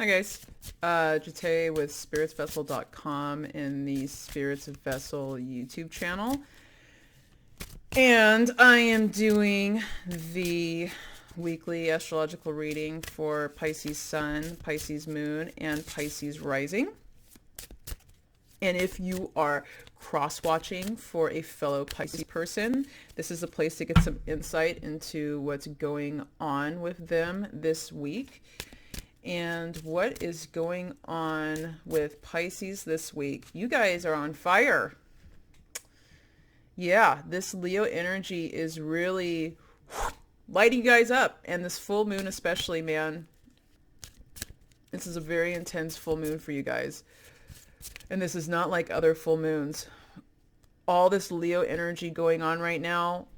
Hi guys, Jate with spiritsvessel.com in the Spirits of Vessel YouTube channel. And I am doing the weekly astrological reading for Pisces Sun, Pisces Moon, and Pisces Rising. And if you are cross-watching for a fellow Pisces person, this is a place to get some insight into what's going on with them this week. And what is going on with Pisces this week? You guys are on fire. Yeah, this Leo energy is really lighting you guys up. And this full moon especially, man. This is a very intense full moon for you guys. And this is not like other full moons. All this Leo energy going on right now.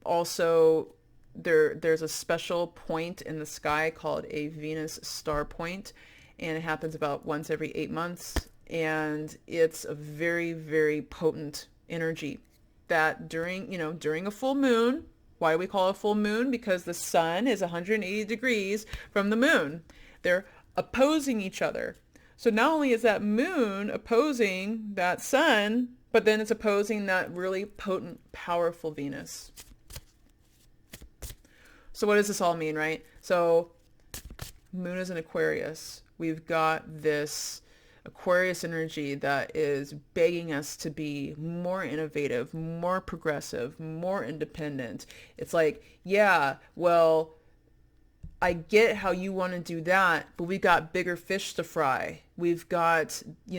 Also, there's a special point in the sky called a Venus star point, and it happens about once every 8 months, and it's a very, very potent energy that during a full moon. Why we call it a full moon? Because the sun is 180 degrees from the moon. They're opposing each other. So not only is that moon opposing that sun, but then it's opposing that really potent, powerful Venus. So what does this all mean, right? So moon is in Aquarius. We've got this Aquarius energy that is begging us to be more innovative, more progressive, more independent. It's like, yeah, well, I get how you want to do that, but we've got bigger fish to fry. We've got, we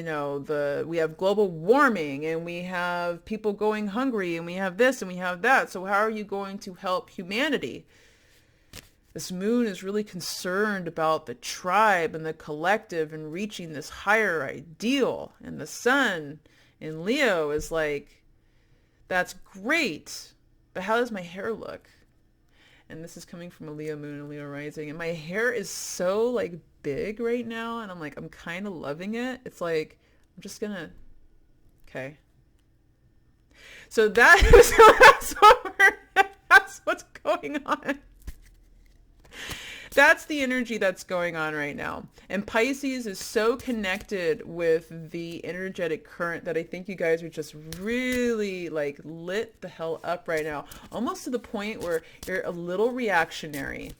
have global warming, and we have people going hungry, and we have this and we have that. So how are you going to help humanity? This moon is really concerned about the tribe and the collective and reaching this higher ideal. And the sun in Leo is like, that's great, but how does my hair look? And this is coming from a Leo moon and Leo rising. And my hair is so like big right now. And I'm kind of loving it. It's like, I'm just gonna, okay. So that's what's going on. That's the energy that's going on right now. And Pisces is so connected with the energetic current that I think you guys are just really like lit the hell up right now. Almost to the point where you're a little reactionary.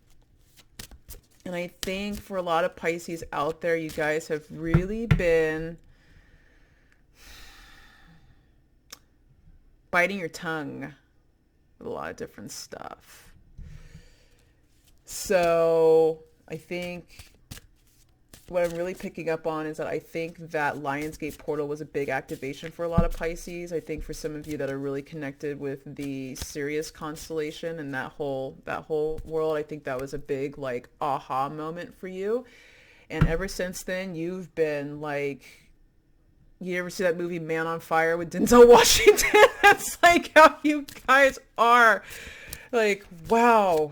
And I think for a lot of Pisces out there, you guys have really been biting your tongue with a lot of different stuff. So I think what I'm really picking up on is that I think that Lionsgate portal was a big activation for a lot of Pisces. I think for some of you that are really connected with the Sirius constellation and that whole world, I think that was a big like aha moment for you. And ever since then, you've been like, you ever see that movie Man on Fire with Denzel Washington? That's like how you guys are. Like, wow.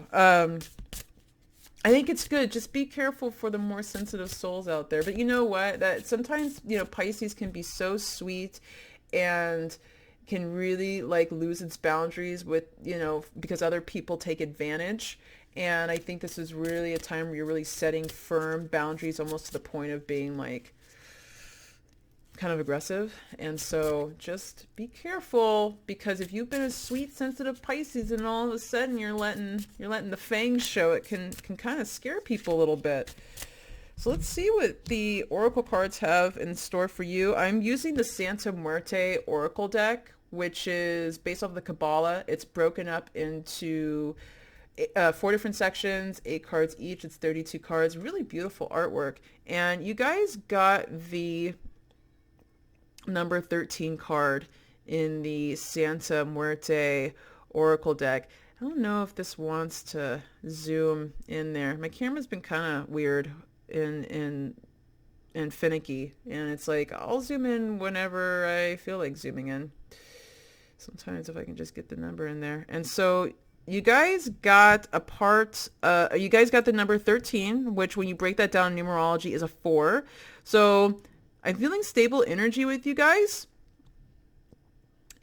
I think it's good. Just be careful for the more sensitive souls out there. But you know what? That sometimes, Pisces can be so sweet and can really like lose its boundaries with, because other people take advantage. And I think this is really a time where you're really setting firm boundaries, almost to the point of being like kind of aggressive. And so just be careful, because if you've been a sweet, sensitive Pisces and all of a sudden you're letting the fangs show, it can kind of scare people a little bit. So let's see what the oracle cards have in store for you. I'm using the Santa Muerte oracle deck, which is based off of the Kabbalah. It's broken up into 4 different sections, 8 cards each. It's 32 cards. Really beautiful artwork. And you guys got the number 13 card in the Santa Muerte oracle deck. I don't know if this wants to zoom in there. My camera's been kind of weird and finicky, and it's like I'll zoom in whenever I feel like zooming in. Sometimes if I can just get the number in there. And so you guys got you guys got the number 13, which when you break that down in numerology is a 4. So I'm feeling stable energy with you guys.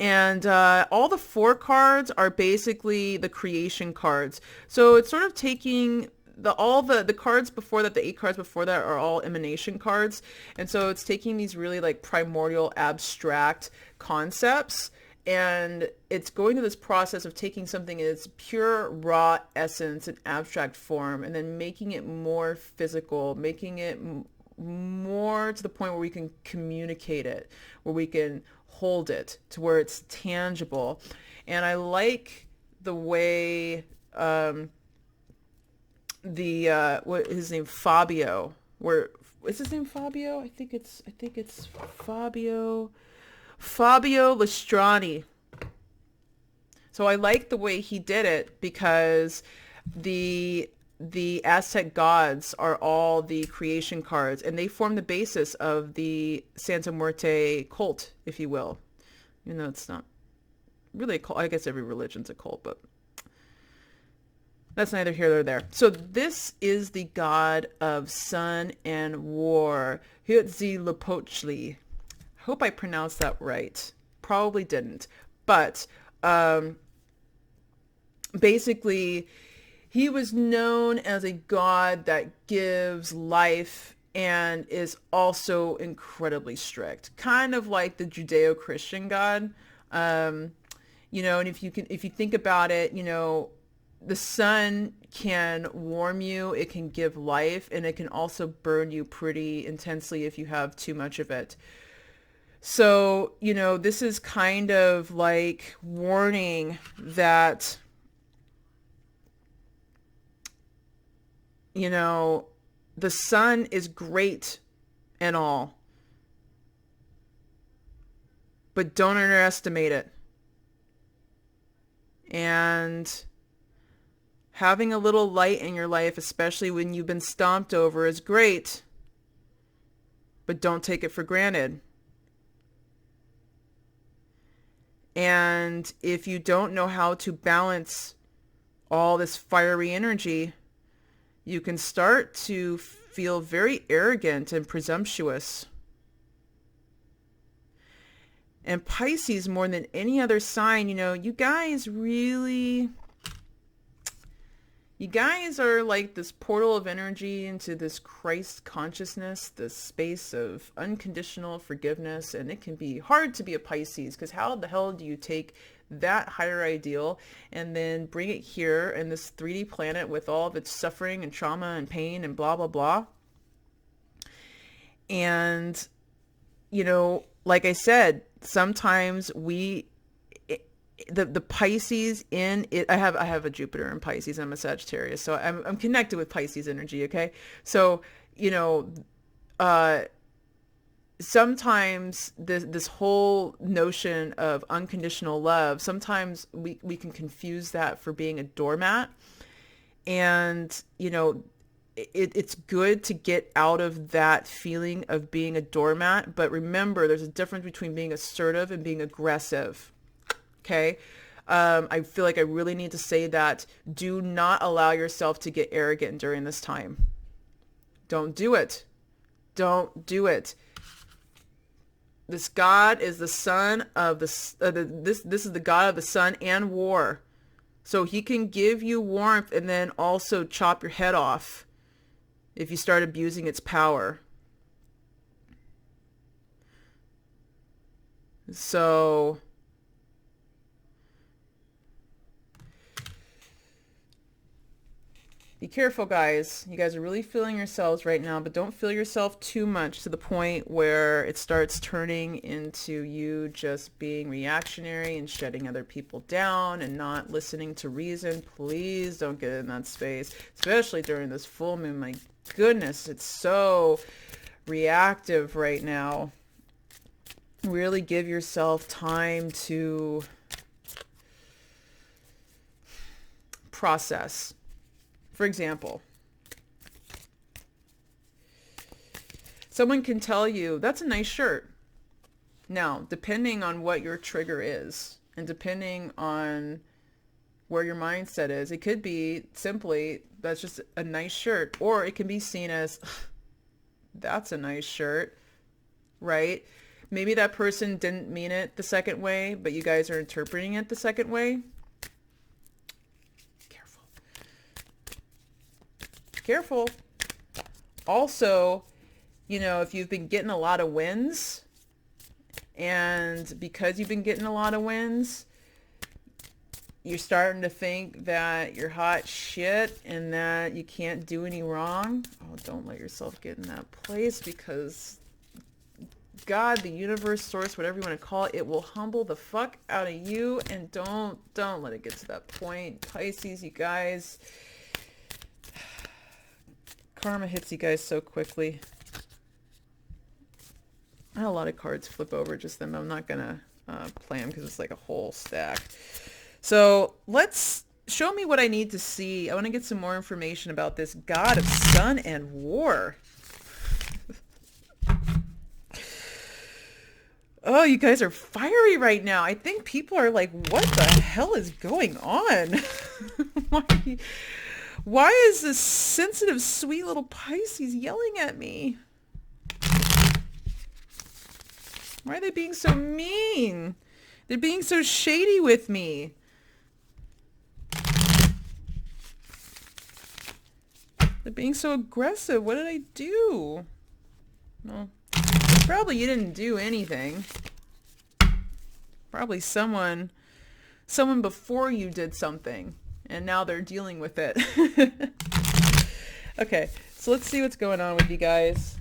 And all the 4 cards are basically the creation cards. So it's sort of taking the cards before that, the 8 cards before that, are all emanation cards. And so it's taking these really like primordial abstract concepts, and it's going through this process of taking something in its pure raw essence and abstract form, and then making it more physical, making it more to the point where we can communicate it, where we can hold it, to where it's tangible. And I like the way what his name, Fabio, where is his name, Fabio? I think it's Fabio Lestrani. So I like the way he did it, because the Aztec gods are all the creation cards, and they form the basis of the Santa Muerte cult, if you will. You know, it's not really a cult. I guess every religion's a cult, but that's neither here nor there. So this is the god of sun and war, Huitzilopochtli. I hope I pronounced that right. Probably didn't. But basically, he was known as a god that gives life and is also incredibly strict, kind of like the Judeo-Christian God. You know, and if you think about it, you know, the sun can warm you, it can give life, and it can also burn you pretty intensely if you have too much of it. So, you know, this is kind of like warning that, you know, the sun is great and all, but don't underestimate it. And having a little light in your life, especially when you've been stomped over, is great, but don't take it for granted. And if you don't know how to balance all this fiery energy, you can start to feel very arrogant and presumptuous. And Pisces, more than any other sign, you know, you guys are like this portal of energy into this Christ consciousness, this space of unconditional forgiveness. And it can be hard to be a Pisces, because how the hell do you take that higher ideal and then bring it here in this 3D planet with all of its suffering and trauma and pain and blah, blah, blah. And, you know, like I said, sometimes the Pisces in it, I have a Jupiter in Pisces. I'm a Sagittarius, so I'm connected with Pisces energy. Okay. So, you know, sometimes this whole notion of unconditional love, sometimes we can confuse that for being a doormat. And, you know, it's good to get out of that feeling of being a doormat. But remember, there's a difference between being assertive and being aggressive. Okay. I feel like I really need to say that. Do not allow yourself to get arrogant during this time. Don't do it. Don't do it. This God is the son of this is the God of the sun and war. So he can give you warmth and then also chop your head off if you start abusing its power. So be careful, guys. You guys are really feeling yourselves right now, but don't feel yourself too much to the point where it starts turning into you just being reactionary and shutting other people down and not listening to reason. Please don't get in that space, especially during this full moon. My goodness, it's so reactive right now. Really give yourself time to process. For example, someone can tell you, that's a nice shirt. Now, depending on what your trigger is and depending on where your mindset is, it could be simply, that's just a nice shirt. Or it can be seen as, that's a nice shirt, right? Maybe that person didn't mean it the second way, but you guys are interpreting it the second way. careful. Also, you know, if you've been getting a lot of wins, and because you've been getting a lot of wins, you're starting to think that you're hot shit and that you can't do any wrong. Oh, don't let yourself get in that place, because God, the universe, source, whatever you want to call it, it will humble the fuck out of you. And don't let it get to that point. Pisces, you guys, karma hits you guys so quickly. I had a lot of cards flip over just then. I'm not gonna play them because it's like a whole stack. So let's show me what I need to see. I want to get some more information about this God of Sun and War. Oh, you guys are fiery right now. I think people are like, what the hell is going on? Why is this sensitive, sweet little Pisces yelling at me? Why are they being so mean? They're being so shady with me. They're being so aggressive. What did I do? Well, probably you didn't do anything. Probably someone before you did something, and now they're dealing with it. Okay, so let's see what's going on with you guys.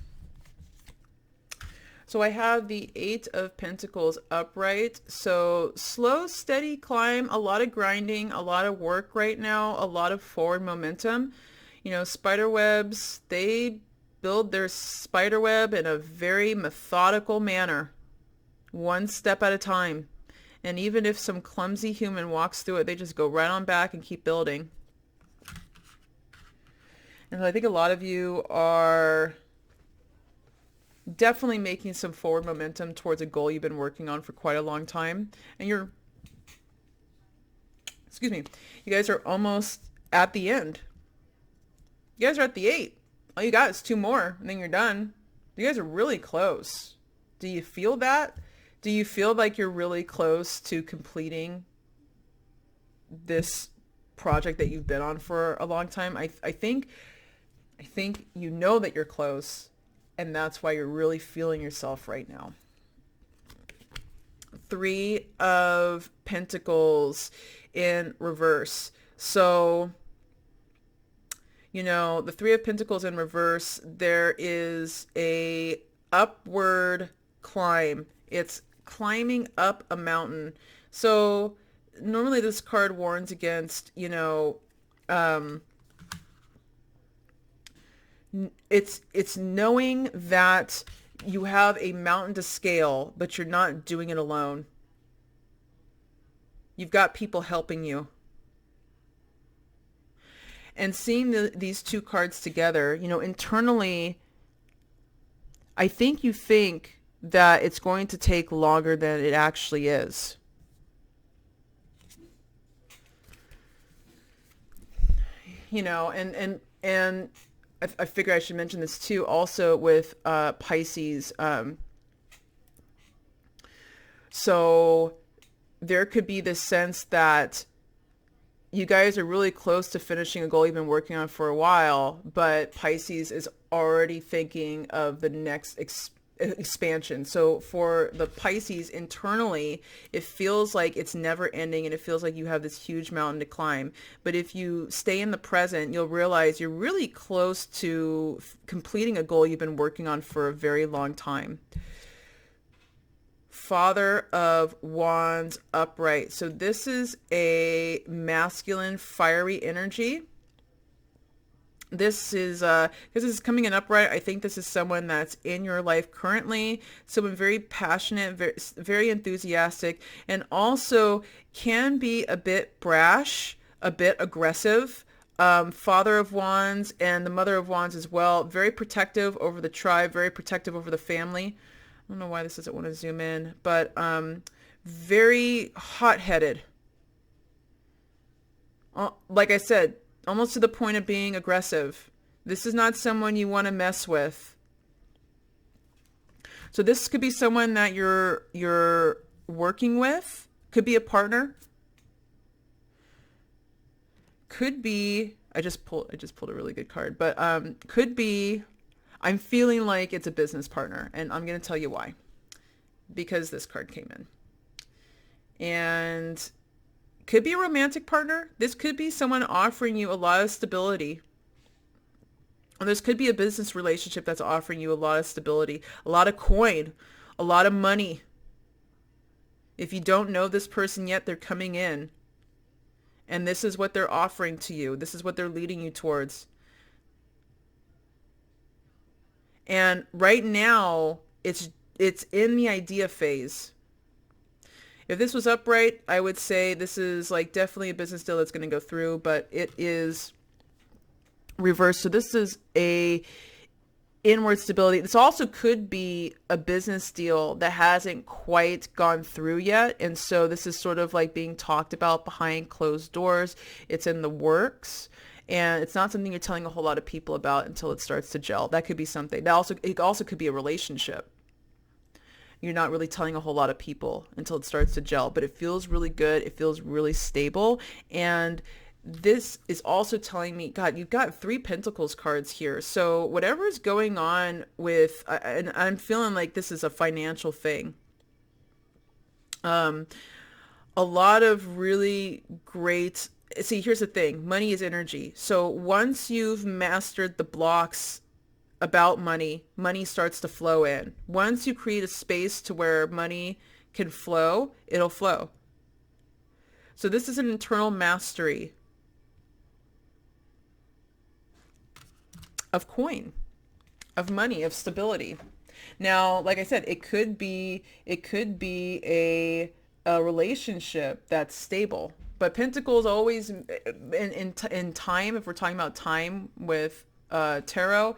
So I have the Eight of Pentacles upright. So slow, steady climb, a lot of grinding, a lot of work right now, a lot of forward momentum. You know, spider webs, they build their spider web in a very methodical manner, one step at a time. And even if some clumsy human walks through it, they just go right on back and keep building. And I think a lot of you are definitely making some forward momentum towards a goal you've been working on for quite a long time. And you guys are almost at the end. You guys are at the 8. All you got is 2 more, and then you're done. You guys are really close. Do you feel that? Do you feel like you're really close to completing this project that you've been on for a long time? I think you know that you're close, and that's why you're really feeling yourself right now. 3 of Pentacles in reverse. So, you know, the 3 of Pentacles in reverse, there is a upward climb. It's climbing up a mountain. So normally this card warns against, you know, it's knowing that you have a mountain to scale, but you're not doing it alone. You've got people helping you. And seeing these 2 cards together, you know, internally, I think you think that it's going to take longer than it actually is. You know, and I figure I should mention this too, also with Pisces. So there could be this sense that you guys are really close to finishing a goal you've been working on for a while, but Pisces is already thinking of the next expansion. So for the Pisces internally, it feels like it's never ending, and it feels like you have this huge mountain to climb. But if you stay in the present, you'll realize you're really close to completing a goal you've been working on for a very long time. Father of Wands upright. So this is a masculine, fiery energy. This is, because this is coming in upright, I think this is someone that's in your life currently, someone very passionate, very enthusiastic, and also can be a bit brash, a bit aggressive. Father of Wands and the Mother of Wands as well, very protective over the tribe, very protective over the family. I don't know why this doesn't want to zoom in, but very hot-headed. Like I said, almost to the point of being aggressive. This is not someone you want to mess with. So this could be someone that you're working with, could be a partner, could be I just pulled a really good card, but could be. I'm feeling like it's a business partner, and I'm going to tell you why. Because this card came in, and could be a romantic partner. This could be someone offering you a lot of stability. And this could be a business relationship that's offering you a lot of stability, a lot of coin, a lot of money. If you don't know this person yet, they're coming in. And this is what they're offering to you. This is what they're leading you towards. And right now, it's in the idea phase. If this was upright, I would say this is like definitely a business deal that's going to go through, but it is reversed. So this is a inward stability. This also could be a business deal that hasn't quite gone through yet. And so this is sort of like being talked about behind closed doors. It's in the works. And it's not something you're telling a whole lot of people about until it starts to gel. That could be something. It also could be a relationship. You're not really telling a whole lot of people until it starts to gel, but it feels really good. It feels really stable. And this is also telling me, God, you've got 3 Pentacles cards here. So whatever is going on with, and I'm feeling like this is a financial thing. A lot of really great, see, here's the thing. Money is energy. So once you've mastered the blocks about money, money starts to flow in. Once you create a space to where money can flow, it'll flow. So this is an internal mastery of coin, of money, of stability. Now, like I said, it could be a relationship that's stable. But Pentacles always in time, if we're talking about time with tarot,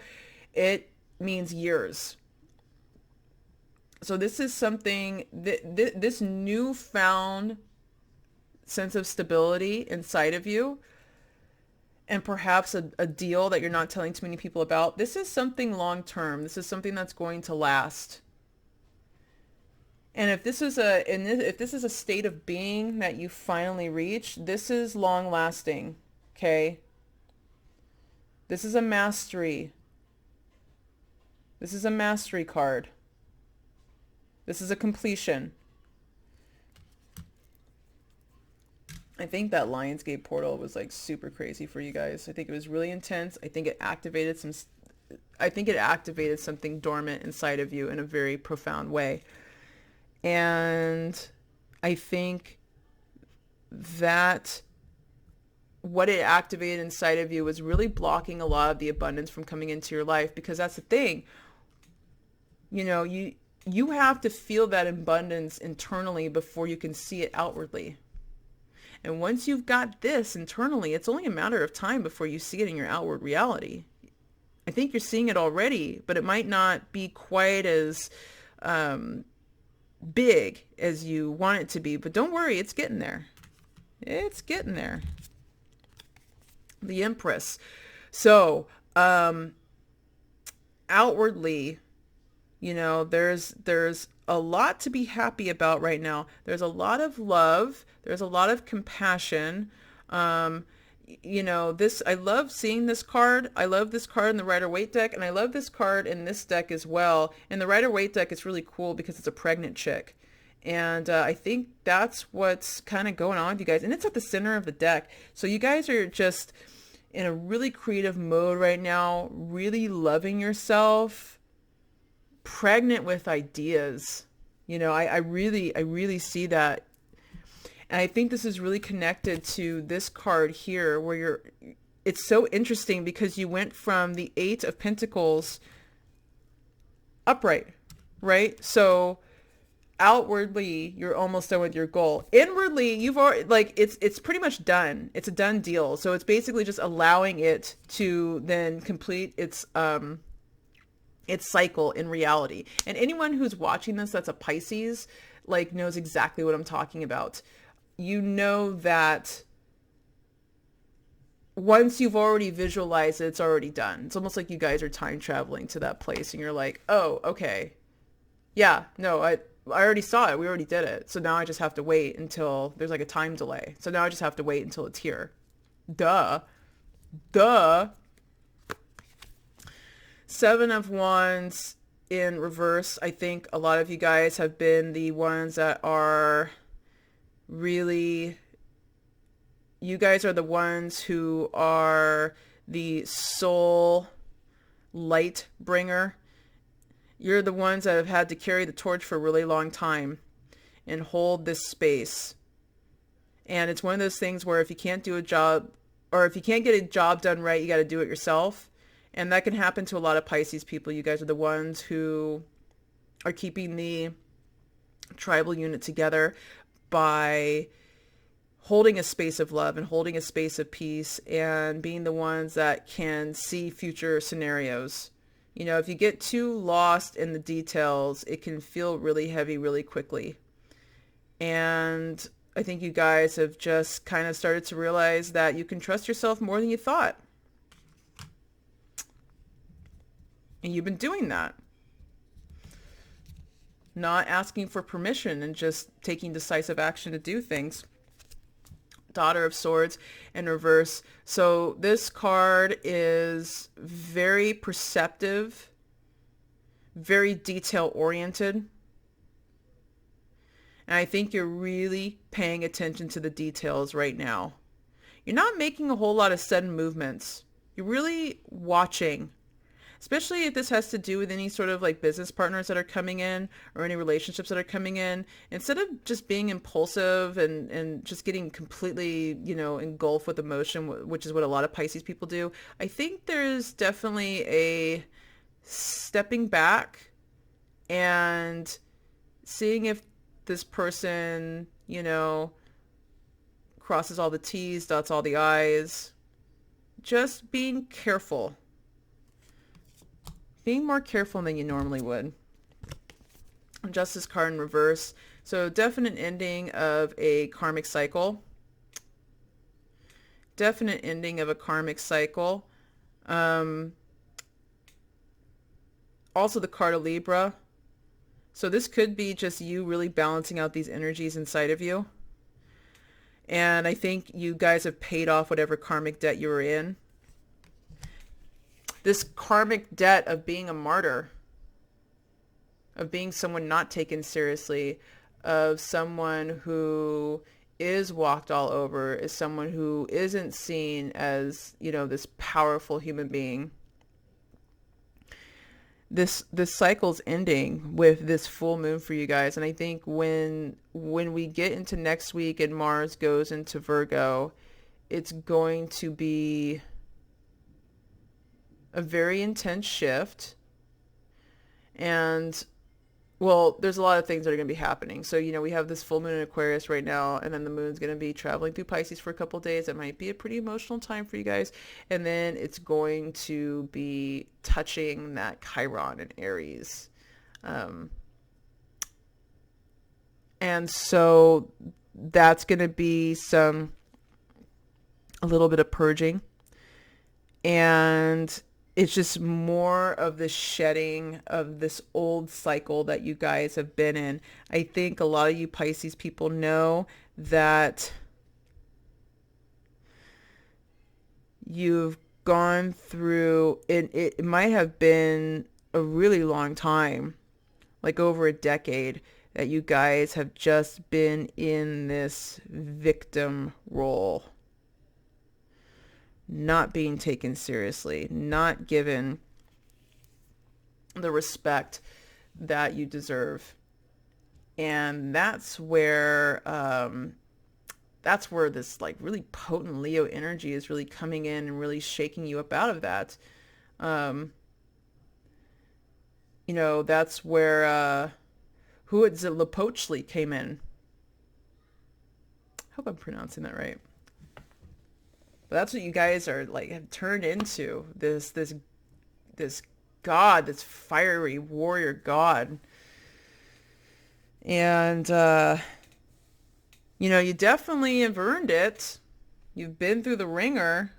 it means years. So this is something, this newfound sense of stability inside of you, and perhaps a deal that you're not telling too many people about. This is something long term. This is something that's going to last. And if this is a state of being that you finally reach, this is long lasting. Okay? This is a mastery. This is a mastery card. This is a completion. I think that Lionsgate portal was like super crazy for you guys. I think it was really intense. I think it activated something dormant inside of you in a very profound way. And I think that what it activated inside of you was really blocking a lot of the abundance from coming into your life, because that's the thing. You know, you have to feel that abundance internally before you can see it outwardly. And once you've got this internally, it's only a matter of time before you see it in your outward reality. I think you're seeing it already, but it might not be quite as big as you want it to be. But don't worry, it's getting there. It's getting there. The Empress. So, outwardly, you know, there's a lot to be happy about right now. There's a lot of love. There's a lot of compassion. You know, I love seeing this card. I love this card in the Rider-Waite deck, and I love this card in this deck as well. In the Rider-Waite deck, it's really cool because it's a pregnant chick. And I think that's what's kind of going on with you guys. And it's at the center of the deck. So you guys are just in a really creative mode right now, really loving yourself, pregnant with ideas. You know, I really see that. And I think this is really connected to this card here, where it's so interesting because you went from the 8 of Pentacles upright, right? So outwardly, you're almost done with your goal. Inwardly, you've already, like, it's pretty much done. It's a done deal. So it's basically just allowing it to then complete its cycle in reality. And anyone who's watching this that's a Pisces, like, knows exactly what I'm talking about. You know that once you've already visualized it, it's already done. It's almost like you guys are time traveling to that place and you're like, oh, okay. Yeah, no, I already saw it. We already did it. So now I just have to wait until there's like a time delay. So now I just have to wait until it's here. Duh. Duh. Seven of Wands in reverse. I think a lot of you guys have been the ones that are really, you guys are the ones who are the soul light bringer. You're the ones that have had to carry the torch for a really long time and hold this space. And it's one of those things where if you can't do a job, or if you can't get a job done right, you got to do it yourself. And that can happen to a lot of Pisces people. You guys are the ones who are keeping the tribal unit together by holding a space of love and holding a space of peace and being the ones that can see future scenarios. You know, if you get too lost in the details, it can feel really heavy really quickly. And I think you guys have just kind of started to realize that you can trust yourself more than you thought. And you've been doing that. Not asking for permission and just taking decisive action to do things. Daughter of Swords in reverse. So this card is very perceptive, very detail oriented. And I think you're really paying attention to the details right now. You're not making a whole lot of sudden movements. You're really watching, especially if this has to do with any sort of like business partners that are coming in or any relationships that are coming in. Instead of just being impulsive and just getting completely, you know, engulfed with emotion, which is what a lot of Pisces people do, I think there's definitely a stepping back and seeing if this person, you know, crosses all the T's, dots all the I's. Just being careful. Being more careful than you normally would. Justice card in reverse. So definite ending of a karmic cycle. Definite ending of a karmic cycle. Also the card of Libra. So this could be just you really balancing out these energies inside of you. And I think you guys have paid off whatever karmic debt you were in. This karmic debt of being a martyr, of being someone not taken seriously, of someone who is walked all over, is someone who isn't seen as, you know, this powerful human being. This cycle's ending with this full moon for you guys. And I think when we get into next week and Mars goes into Virgo, it's going to be a very intense shift. And well, there's a lot of things that are going to be happening. So, you know, we have this full moon in Aquarius right now, and then the moon's going to be traveling through Pisces for a couple of days. It might be a pretty emotional time for you guys. And then it's going to be touching that Chiron in Aries. And so that's going to be a little bit of purging. And it's just more of the shedding of this old cycle that you guys have been in. I think a lot of you Pisces people know that you've gone through, it might have been a really long time, like over a decade, that you guys have just been in this victim role. Not being taken seriously, not given the respect that you deserve. And that's where this like really potent Leo energy is really coming in and really shaking you up out of that. You know, that's where Huitzilopochtli came in. I hope I'm pronouncing that right. But that's what you guys are like, have turned into, this god, this fiery warrior god. And you know, you definitely have earned it. You've been through the ringer.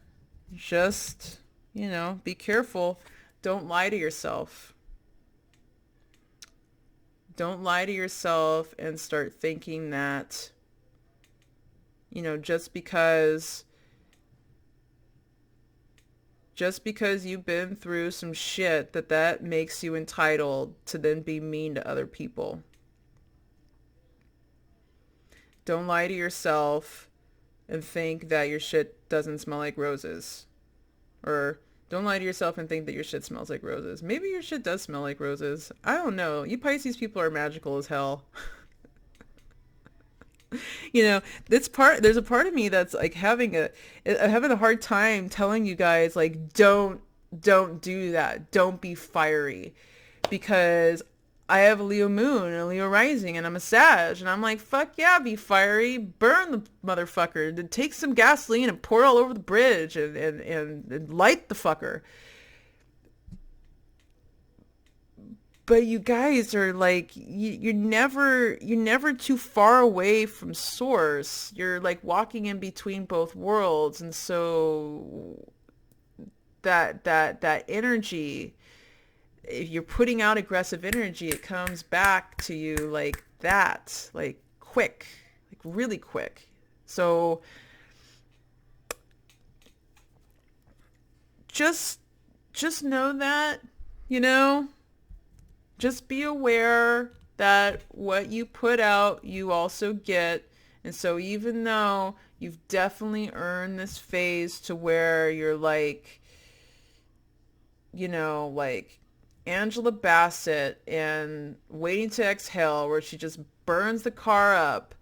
Just, you know, be careful. Don't lie to yourself. Don't lie to yourself and start thinking that, you know, just because just because you've been through some shit that makes you entitled to then be mean to other people. Don't lie to yourself and think that your shit doesn't smell like roses. Or don't lie to yourself and think that your shit smells like roses. Maybe your shit does smell like roses. I don't know. You Pisces people are magical as hell. You know, there's a part of me that's like having a hard time telling you guys, like, don't do that. Don't be fiery, because I have a Leo moon and a Leo rising, and I'm a Sag, and I'm like, fuck yeah, be fiery, burn the motherfucker, then take some gasoline and pour it all over the bridge, and light the fucker. But you guys are like, you're never too far away from source. You're like walking in between both worlds. And so that energy, if you're putting out aggressive energy, it comes back to you like that, like quick, like really quick. So just just know that, you know, just be aware that what you put out, you also get. And so even though you've definitely earned this phase to where you're like, you know, like Angela Bassett and Waiting to Exhale, where she just burns the car up,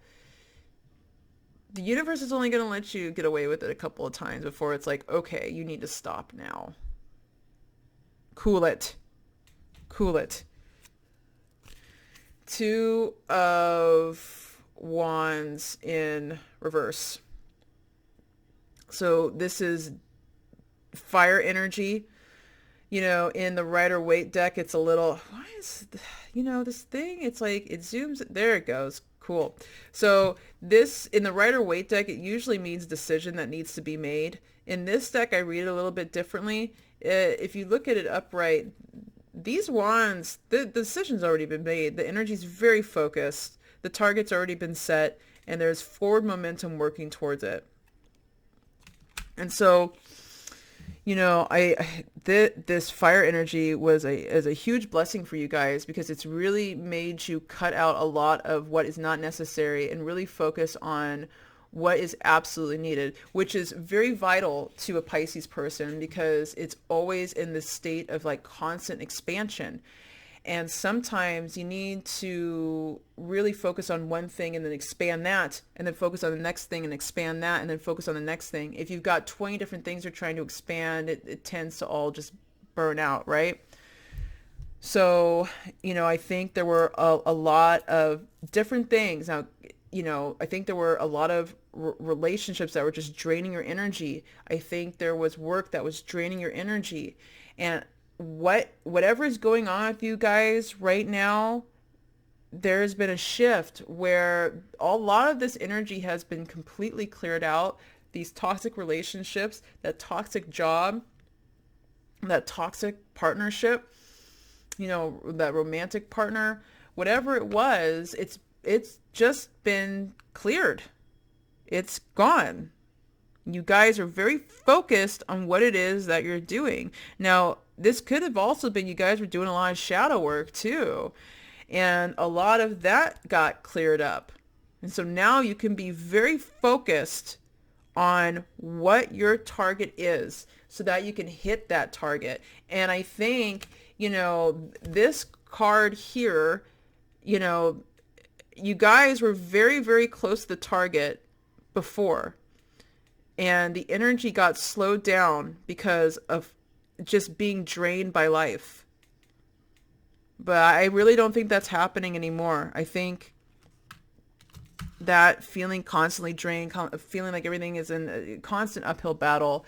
the universe is only going to let you get away with it a couple of times before it's like, okay, you need to stop now. Cool it. Cool it. Two of Wands in reverse. So this is fire energy. You know, in the Rider-Waite deck, it's a little, why is, you know, this thing, it's like, it zooms, there it goes. Cool. So this, in the Rider-Waite deck, it usually means decision that needs to be made. In this deck, I read it a little bit differently. If you look at it upright, these wands, the decision's already been made. The energy's very focused. The target's already been set, and there's forward momentum working towards it. And so, you know, this fire energy is a huge blessing for you guys, because it's really made you cut out a lot of what is not necessary and really focus on what is absolutely needed, which is very vital to a Pisces person, because it's always in this state of like constant expansion. And sometimes you need to really focus on one thing and then expand that, and then focus on the next thing and expand that, and then focus on the next thing. If you've got 20 different things you're trying to expand, it tends to all just burn out, right? So, you know, I think there were a lot of different things. Now, you know, I think there were a lot of relationships that were just draining your energy. I think there was work that was draining your energy. And whatever is going on with you guys right now, there's been a shift where a lot of this energy has been completely cleared out. These toxic relationships, that toxic job, that toxic partnership, you know, that romantic partner, whatever it was, it's just been cleared. It's gone. You guys are very focused on what it is that you're doing. Now, this could have also been you guys were doing a lot of shadow work too. And a lot of that got cleared up. And so now you can be very focused on what your target is so that you can hit that target. And I think, you know, this card here, you know, you guys were very, very close to the target before. And the energy got slowed down because of just being drained by life. But I really don't think that's happening anymore. I think that feeling constantly drained, feeling like everything is in a constant uphill battle,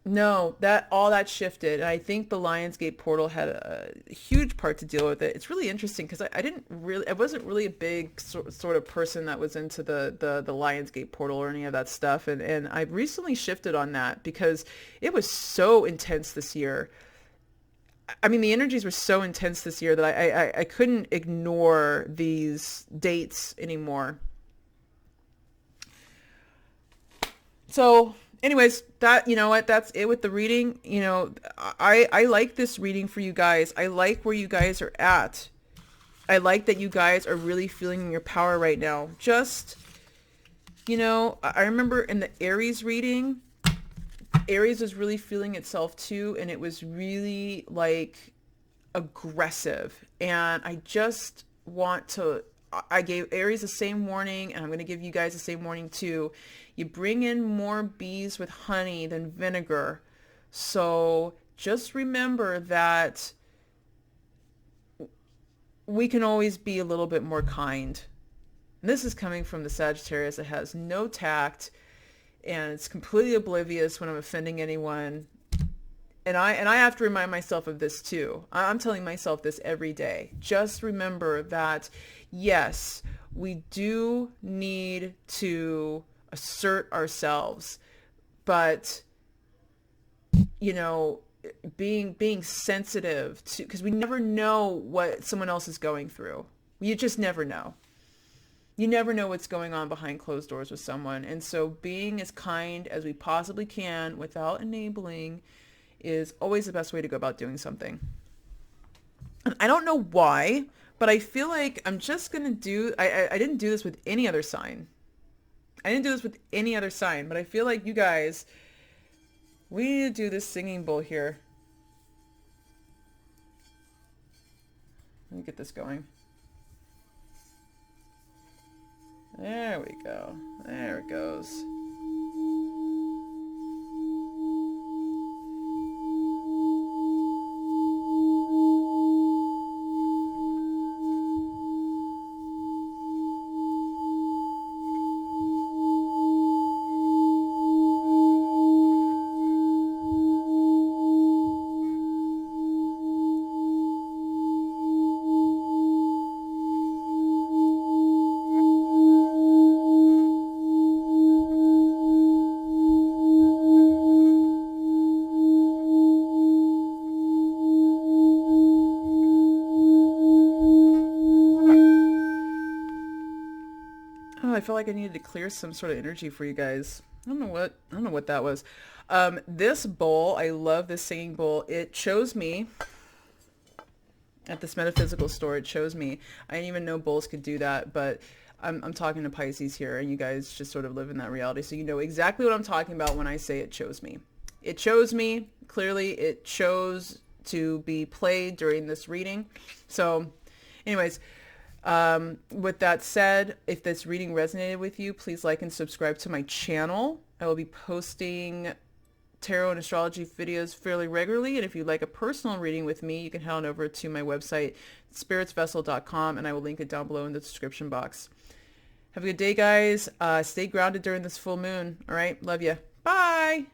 no, that all that shifted. And I think the Lionsgate portal had a huge part to deal with it. It's really interesting because I wasn't really a big sort of person that was into the Lionsgate portal or any of that stuff. And I recently shifted on that because it was so intense this year. I mean, the energies were so intense this year that I couldn't ignore these dates anymore. So Anyways, that, you know what, that's it with the reading. You know, I like this reading for you guys. I like where you guys are at. I like that you guys are really feeling your power right now. Just, you know, I remember in the Aries reading, Aries was really feeling itself too, and it was really like aggressive. And I just want to, I gave Aries the same warning, and I'm going to give you guys the same warning too. You bring in more bees with honey than vinegar. So just remember that we can always be a little bit more kind. And this is coming from the Sagittarius that has no tact and it's completely oblivious when I'm offending anyone. And I have to remind myself of this too. I'm telling myself this every day. Just remember that, yes, we do need to assert ourselves, but, you know, being sensitive to, because we never know what someone else is going through. You just never know. You never know what's going on behind closed doors with someone. And so being as kind as we possibly can without enabling is always the best way to go about doing something. And I don't know why, but I feel like I'm just going to do, I didn't do this with any other sign. I didn't do this with any other sign, but I feel like you guys, we need to do this singing bowl here. Let me get this going. There we go. There it goes. Oh, I felt like I needed to clear some sort of energy for you guys. I don't know what that was. This bowl, I love this singing bowl. It chose me at this metaphysical store. It chose me. I didn't even know bowls could do that, but I'm talking to Pisces here, and you guys just sort of live in that reality. So you know exactly what I'm talking about when I say it chose me. It chose me. Clearly, it chose to be played during this reading. So anyways, with that said, if this reading resonated with you, please like and subscribe to my channel. I will be posting tarot and astrology videos fairly regularly. And if you'd like a personal reading with me, you can head on over to my website, spiritsvessel.com, and I will link it down below in the description box. Have a good day, guys. Stay grounded during this full moon. All right. Love you. Bye.